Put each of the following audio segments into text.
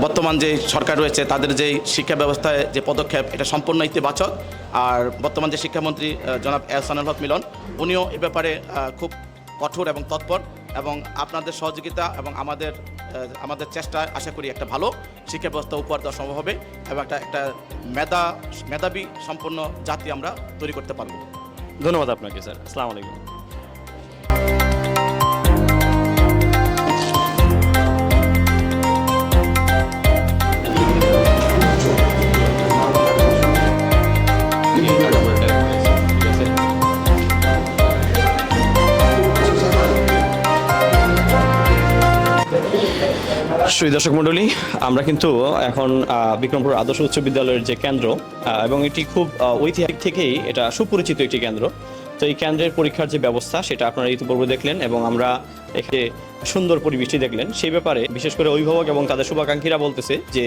বর্তমান যে সরকার রয়েছে তাদের যে শিক্ষা ব্যবস্থায় যে পদক্ষেপ এটা সম্পূর্ণ ইতিবাচক। আর বর্তমান যে শিক্ষামন্ত্রী জনাব এহসানুল হক মিলন, উনিও এ ব্যাপারে খুব কঠোর এবং তৎপর, এবং আপনাদের সহযোগিতা এবং আমাদের চেষ্টায় আশা করি একটা ভালো শিক্ষা ব্যবস্থা উপহার দেওয়া সম্ভব হবে এবং একটা মেধাবী সম্পন্ন জাতি আমরা তৈরি করতে পারবো। ধন্যবাদ আপনাকে স্যার। আসসালামু আলাইকুম। সুপ্রিয় দর্শক মণ্ডলী, আমরা কিন্তু এখন বিক্রমপুর আদর্শ উচ্চ বিদ্যালয়ের যে কেন্দ্র, এবং এটি খুব ঐতিহাসিক থেকেই এটা সুপরিচিত একটি কেন্দ্র। তো এই কেন্দ্রের পরীক্ষার যে ব্যবস্থা সেটা আপনারা ইতিপূর্বে দেখলেন, এবং আমরা এখানে সুন্দর পরিবেশটি দেখলেন। সেই ব্যাপারে বিশেষ করে অভিভাবক এবং তাদের শুভাকাঙ্ক্ষীরা বলতেছে যে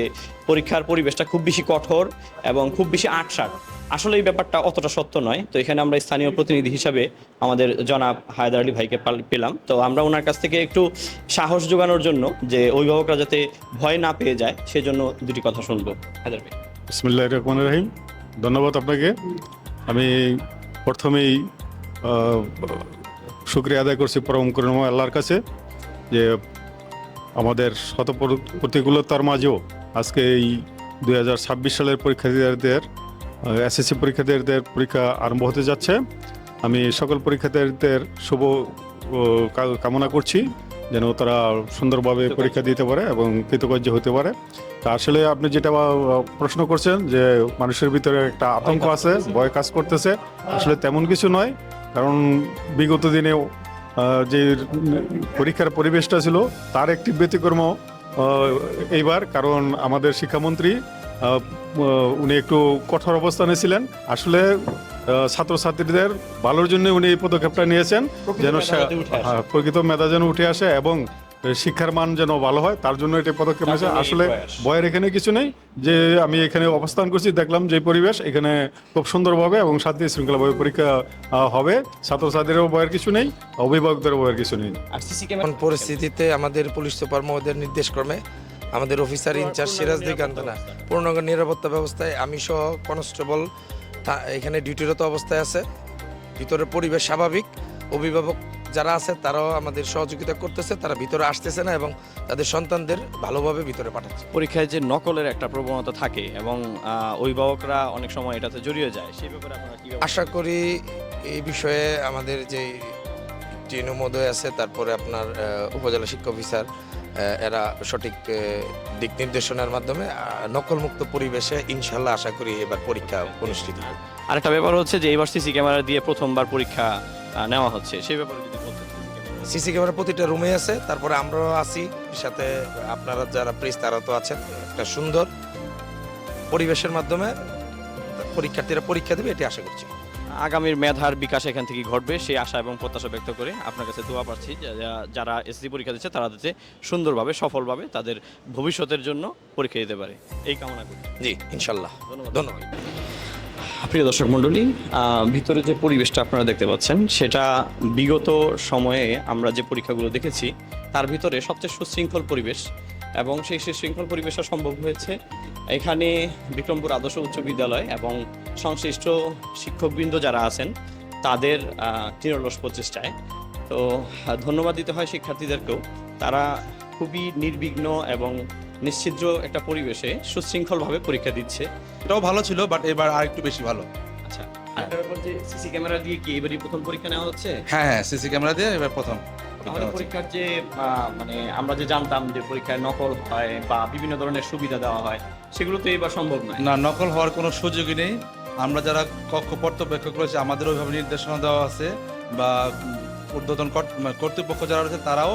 পরীক্ষার পরিবেশটা খুব বেশি কঠোর এবং খুব বেশি আঁটসাঁট। আসলে এই ব্যাপারটা অতটা সত্য নয়। তো এখানে আমরা স্থানীয় প্রতিনিধি হিসাবে আমাদের জনাব হায়দার আলী ভাইকে পেলাম। তো আমরা ওনার কাছ থেকে একটু সাহস যোগানোর জন্য, যে অভিভাবকরা যাতে ভয় না পেয়ে যায়, সেজন্য দুটি কথা শুনবো। হায়দার ভাই। বিসমিল্লাহির রহমানির রহিম। ধন্যবাদ আপনাকে। আমি প্রথমেই শুকরিয়া আদায় করছি পরম করুণাময় আল্লাহর কাছে, যে আমাদের শত প্রতিকূলতার মাঝেও আজকে এই 2026 সালের পরীক্ষার্থীদের এসএসসি পরীক্ষার্থীদের পরীক্ষা আরম্ভ হতে যাচ্ছে। আমি সকল পরীক্ষার্থীদের শুভ কামনা করছি যেন তারা সুন্দরভাবে পরীক্ষা দিতে পারে এবং কৃতকার্য হতে পারে। তা আসলে আপনি যেটা প্রশ্ন করছেন যে মানুষের ভিতরে একটা আতঙ্ক আছে, ভয় কাজ করতেছে, আসলে তেমন কিছু নয়। কারণ বিগত দিনেও যে পরীক্ষার পরিবেশটা ছিল তার একটি ব্যতিক্রম এইবার, কারণ আমাদের শিক্ষামন্ত্রী উনি একটু কঠোর অবস্থানে ছিলেন। আসলে ছাত্রছাত্রীদের ভালোর জন্য উনি এই পদক্ষেপটা নিয়েছেন, যেন প্রকৃত মেধা যেন উঠে আসে এবং শিক্ষার মান যেন ভালো হয়, তার জন্য এটা পদক্ষেপ নিয়েছে। আসলে ভয়ের এখানে কিছু নেই। যে আমি এখানে অবস্থান করছি, দেখলাম যে পরিবেশ এখানে খুব সুন্দরভাবে এবং শান্তি শৃঙ্খলাভাবে পরীক্ষা হবে। ছাত্রছাত্রীরও ভয়ের কিছু নেই, অভিভাবকদেরও ভয়ের কিছু নেই। পরিস্থিতিতে আমাদের পুলিশ সুপার মহোদয়ের নির্দেশক্রমে আমাদের অফিসার ইনচার্জ সিরাজ দিগান্তনা পূর্ণাঙ্গ নিরাপত্তা ব্যবস্থায় আমি সহ কনস্টেবল এখানে ডিউটিরত অবস্থায় আছে। ভিতরে পরিবেশ স্বাভাবিক। অভিভাবক যারা আছে তারাও আমাদের সহযোগিতা করতেছে, তারা ভিতরে আসতেছে না এবং তাদের সন্তানদের ভালোভাবে ভিতরে পাঠাচ্ছে। পরীক্ষায় যে নকলের একটা প্রবণতা থাকে এবং অভিভাবকরা অনেক সময় এটাতে জড়িয়ে যায়, সেই ব্যাপারে আপনারা কি আশা করি এই বিষয়ে আমাদের যে টিএনও মহোদয় আছে, তারপরে আপনার উপজেলা শিক্ষা অফিসার, এরা সঠিক দিক নির্দেশনার মাধ্যমে নকলমুক্ত পরিবেশে ইনশাল্লাহ আশা করি এবার পরীক্ষা অনুষ্ঠিত হবে। আরেকটা ব্যাপার হচ্ছে যে এবার সিসি ক্যামেরা দিয়ে প্রথমবার পরীক্ষা নেওয়া হচ্ছে, সেই ব্যাপারে যদি বলতেন। সিসি ক্যামেরা প্রতিটা রুমে আছে, তারপরে আমরাও আছি, সাথে আপনারা যারা প্রেস তারা তো আছেন। একটা সুন্দর পরিবেশের মাধ্যমে পরীক্ষার্থীরা পরীক্ষা দেবে, এটি আশা করছি। আগামীর মেধার বিকাশ এখান থেকে ঘটবে সেই আশা এবং প্রত্যাশা ব্যক্ত করে আপনার কাছে দোয়া পাচ্ছি যারা এসএসসি পরীক্ষা দিচ্ছে তারা যাতে সুন্দরভাবে সফলভাবে তাদের ভবিষ্যতের জন্য পরীক্ষা দিতে পারে, এই কামনা করি। জি ইনশাল্লাহ। ধন্যবাদ। প্রিয় দর্শক মণ্ডলী, ভিতরে যে পরিবেশটা আপনারা দেখতে পাচ্ছেন সেটা বিগত সময়ে আমরা যে পরীক্ষাগুলো দেখেছি তার ভিতরে সবচেয়ে সুশৃঙ্খল পরিবেশ, এবং সেই সুশৃঙ্খল পরিবেশটা সম্ভব হয়েছে এখানে বিক্রমপুর আদর্শ উচ্চ বিদ্যালয় এবং সংশ্লিষ্ট শিক্ষকবৃন্দ যারা আছেন তাদের নিরলস প্রচেষ্টায়। তো ধন্যবাদ দিতে হয় শিক্ষার্থীদেরকেও। তারা খুবই নির্বিঘ্ন এবং নিশ্ছিদ্র একটা পরিবেশে সুশৃঙ্খলভাবে পরীক্ষা দিচ্ছে। এটাও ভালো ছিল, বাট এবার আর একটু বেশি ভালো। আচ্ছা, আরেকটা ব্যাপার যে সিসি ক্যামেরা দিয়ে কি এবারই প্রথম পরীক্ষা নেওয়া হচ্ছে? হ্যাঁ, সিসি ক্যামেরা দিয়ে এবার প্রথম। আমাদের পরীক্ষার যে মানে আমরা যে জানতাম যে পরীক্ষায় নকল হয় বা বিভিন্ন ধরনের সুবিধা দেওয়া হয়, সেগুলো তো এবার সম্ভব নয়। না, নকল হওয়ার কোনো সুযোগই নেই। আমরা যারা কক্ষ পর্যবেক্ষণ করেছি আমাদের ওইভাবে নির্দেশনা দেওয়া আছে, বা ঊর্ধ্বতন কর্তৃপক্ষ যারা রয়েছে তারাও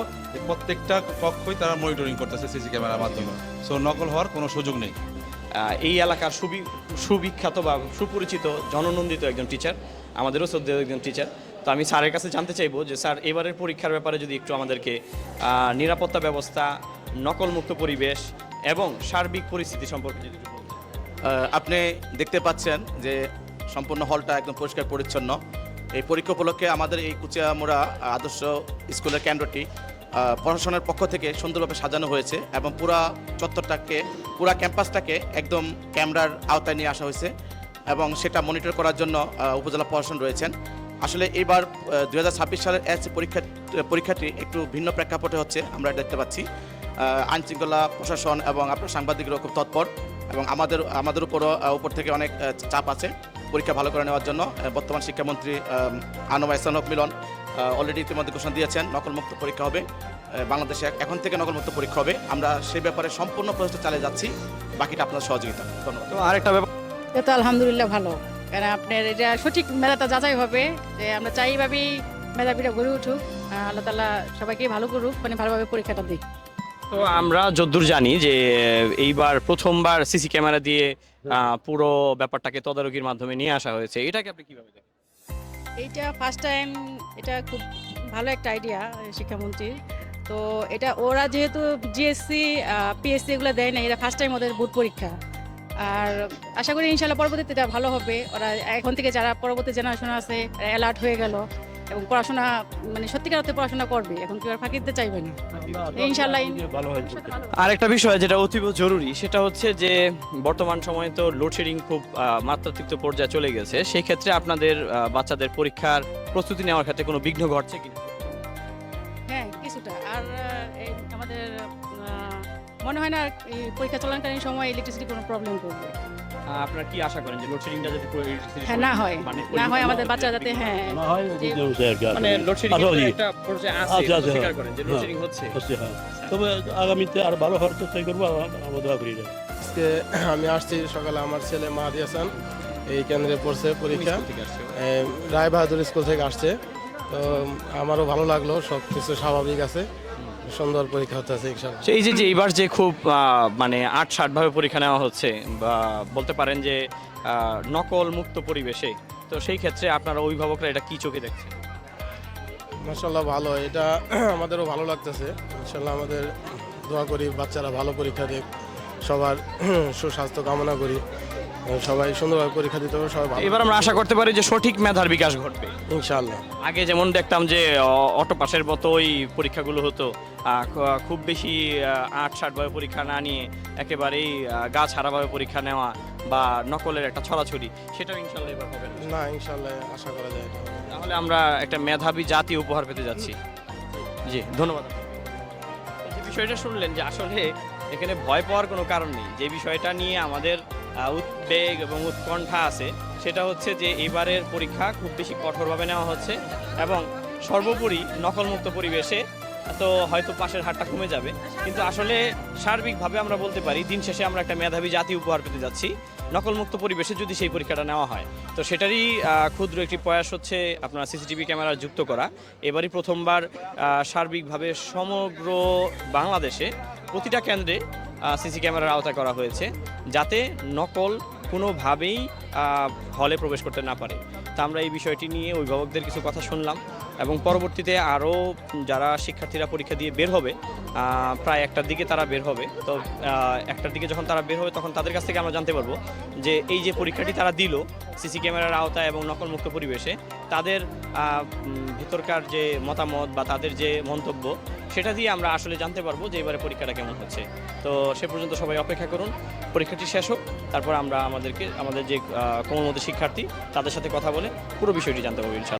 প্রত্যেকটা কক্ষই তারা মনিটরিং করতেছে সিসি ক্যামেরার মাধ্যমে। সো নকল হওয়ার কোনো সুযোগ নেই। এই এলাকার সুবিখ্যাত বা সুপরিচিত জননন্দিত একজন টিচার, আমাদেরও শ্রদ্ধেয় একজন টিচার। তো আমি স্যারের কাছে জানতে চাইবো যে স্যার, এবারের পরীক্ষার ব্যাপারে যদি একটু আমাদেরকে নিরাপত্তা ব্যবস্থা, নকলমুক্ত পরিবেশ এবং সার্বিক পরিস্থিতি সম্পর্কে যদি একটু বলতেন। আপনি দেখতে পাচ্ছেন যে সম্পূর্ণ হলটা একদম পরিষ্কার পরিচ্ছন্ন। এই পরীক্ষা উপলক্ষে আমাদের এই কুচিয়ামুড়া আদর্শ স্কুলের কেন্দ্রটি প্রশাসনের পক্ষ থেকে সুন্দরভাবে সাজানো হয়েছে এবং পুরা চত্বরটাকে, পুরা ক্যাম্পাসটাকে একদম ক্যামেরার আওতায় নিয়ে আসা হয়েছে এবং সেটা মনিটর করার জন্য উপজেলা প্রশাসন রয়েছেন। আসলে এইবার 2026 সালের এসএসসি পরীক্ষাটি একটু ভিন্ন প্রেক্ষাপটে হচ্ছে, আমরা দেখতে পাচ্ছি। আইনশৃঙ্খলা প্রশাসন এবং আপনার সাংবাদিকরাও খুব তৎপর এবং আমাদের উপর থেকে অনেক চাপ আছে পরীক্ষা ভালো করে নেওয়ার জন্য। বর্তমান শিক্ষামন্ত্রী আনোয়ার ইহসান হক মিলন অলরেডি ইতিমধ্যে ঘোষণা দিয়েছেন নকলমুক্ত পরীক্ষা হবে বাংলাদেশে, এখন থেকে নকলমুক্ত পরীক্ষা হবে। আমরা সেই ব্যাপারে সম্পূর্ণ প্রচেষ্টা চালিয়ে যাচ্ছি, বাকিটা আপনার সহযোগিতা। ধন্যবাদ। তো আরেকটা ব্যাপার, এটা তো আলহামদুলিল্লাহ ভালো, কারণ আপনার এটা সঠিক মেধাটা যাচাই হবে, যে আমরা চাই ভাবেই মেধাবীরা গড়ে উঠুক, আল্লাহ তাআলা সবাইকে ভালো করুক, মানে ভালোভাবে পরীক্ষাটা দিই। তো আমরা যদ্দূর জানি যে এইবার প্রথমবার সিসি ক্যামেরা দিয়ে পুরো ব্যাপারটাকে তদারকির মাধ্যমে নিয়ে আসা হয়েছে, এটাকে আপনি কিভাবে দেখেন? এইটা ফার্স্ট টাইম, এটা খুব ভালো একটা আইডিয়া শিক্ষামন্ত্রীর। তো এটা ওরা যেহেতু জিএসসি পিএসসি এগুলো দেয় না, এরা ফার্স্ট টাইম ওদের বোর্ড পরীক্ষা, আর আশা করি ইনশাল্লাহ পরবর্তীতে এটা ভালো হবে। ওরা এখন থেকে যারা পরবর্তী জেনারেশন আছে অ্যালার্ট হয়ে গেল এবং পড়াশোনা মানে সত্যিকার অর্থে পড়াশোনা করবে, এখন কেউ আর ফাঁকি দিতে চাইবে না ইনশাল্লাহ। আরেকটা বিষয় যেটা অতীব জরুরি সেটা হচ্ছে যে বর্তমান সময়ে তো লোডশেডিং খুব মাত্রাতিরিক্ত পর্যায়ে চলে গেছে, সেই ক্ষেত্রে আপনাদের বাচ্চাদের পরীক্ষার প্রস্তুতি নেওয়ার ক্ষেত্রে কোনো বিঘ্ন ঘটছে কিনা? হ্যাঁ কিছুটা, আর এই আমাদের মনে হয় না এই পরীক্ষা চলাকালীন সময় ইলেকট্রিসিটি কোনো প্রবলেম করবে। আপনারা কি আশা করেন যে লোডশেডিংটা যাতে হ্যাঁ না হয়, না হয় আমাদের বাচ্চা যাতে হ্যাঁ মানে লোডশেডিং একটা পর্যায়ে আছে, স্বীকার করেন যে লোডশেডিং হচ্ছে। তবে আগামীতে আর ভালো হওয়ার চেষ্টা করবো, আমরা দোয়া করি। আজকে আমি আসছি সকালে, আমার ছেলে মাহাদি হাসান এই কেন্দ্রে পড়ছে পরীক্ষা, রায় বাহাদুর স্কুল থেকে আসছে। তো আমারও ভালো লাগলো, সব কিছু স্বাভাবিক আছে, সুন্দর পরীক্ষা হতে আছে ইনশাআল্লাহ। এই যে এইবার যে খুব মানে ৮-৬০ ভাবে পরীক্ষা নেওয়া হচ্ছে, বা বলতে পারেন যে নকল মুক্ত পরিবেশে, তো সেই ক্ষেত্রে আপনারা অভিভাবকরা এটা কি চোখে দেখছেন? মাশাআল্লাহ ভালো, এটা আমাদেরও ভালো লাগতেছে। ইনশাআল্লাহ আমাদের দোয়া করি বাচ্চারা ভালো পরীক্ষা দেখ, সবার সুস্বাস্থ্য কামনা করি, সবাই সুন্দরভাবে পরীক্ষা দিতে হবে, সবাই ভালো। এবার আমরা আশা করতে পারি যে সঠিক মেধার বিকাশ ঘটবে ইনশাআল্লাহ। আগে যেমন দেখতাম যে অটো পাসের মতোই পরীক্ষাগুলো হতো, খুব বেশি ৮-৬০ ভাবে পরীক্ষা না নিয়ে একেবারেই গা ছাড়াভাবে পরীক্ষা নেওয়া বা নকলের একটা ছড়াছড়ি, সেটাও ইনশাল্লাহ এবার হবে না। না ইনশাআল্লাহ আশা করা যায় এটা। তাহলে আমরা একটা মেধাবী জাতি উপহার পেতে যাচ্ছি। জি ধন্যবাদ। এই যে বিষয়টা শুনলেন যে আসলে এখানে ভয় পাওয়ার কোনো কারণ নেই, যে বিষয়টা নিয়ে আমাদের উদ্বেগ এবং উৎকণ্ঠা আছে সেটা হচ্ছে যে এবারের পরীক্ষা খুব বেশি কঠোরভাবে নেওয়া হচ্ছে এবং সর্বোপরি নকলমুক্ত পরিবেশে, তো হয়তো পাশের হারটা কমে যাবে, কিন্তু আসলে সার্বিকভাবে আমরা বলতে পারি দিন শেষে আমরা একটা মেধাবী জাতি উপহার পেতে যাচ্ছি নকলমুক্ত পরিবেশে যদি সেই পরীক্ষাটা নেওয়া হয়। তো সেটারই ক্ষুদ্র একটি প্রয়াস হচ্ছে আপনারা সিসিটিভি ক্যামেরা যুক্ত করা। এবারই প্রথমবার সার্বিকভাবে সমগ্র বাংলাদেশে প্রতিটা কেন্দ্রে সিসি ক্যামেরার আওতা করা হয়েছে, যাতে নকল কোনোভাবেই হলে প্রবেশ করতে না পারে। তা আমরা এই বিষয়টি নিয়ে অভিভাবকদের কিছু কথা শুনলাম এবং পরবর্তীতে আরও যারা শিক্ষার্থীরা পরীক্ষা দিয়ে বের হবে, প্রায় 1টার দিকে তারা বের হবে, তো 1টার দিকে যখন তারা বের হবে তখন তাদের কাছ থেকে আমরা জানতে পারবো যে এই যে পরীক্ষাটি তারা দিল সিসি ক্যামেরার আওতায় এবং নকলমুক্ত পরিবেশে, তাদের ভিতরকার যে মতামত বা তাদের যে মন্তব্য, সেটা দিয়ে আমরা আসলে জানতে পারবো যে এবারে পরীক্ষাটা কেমন হচ্ছে। তো সে পর্যন্ত সবাই অপেক্ষা করুন, পরীক্ষাটি শেষ হোক, তারপর আমরা আমাদের যে কোমলমতি শিক্ষার্থী তাদের সাথে কথা বলে পুরো বিষয়টি জানতে পারবো ইনশাআল্লাহ।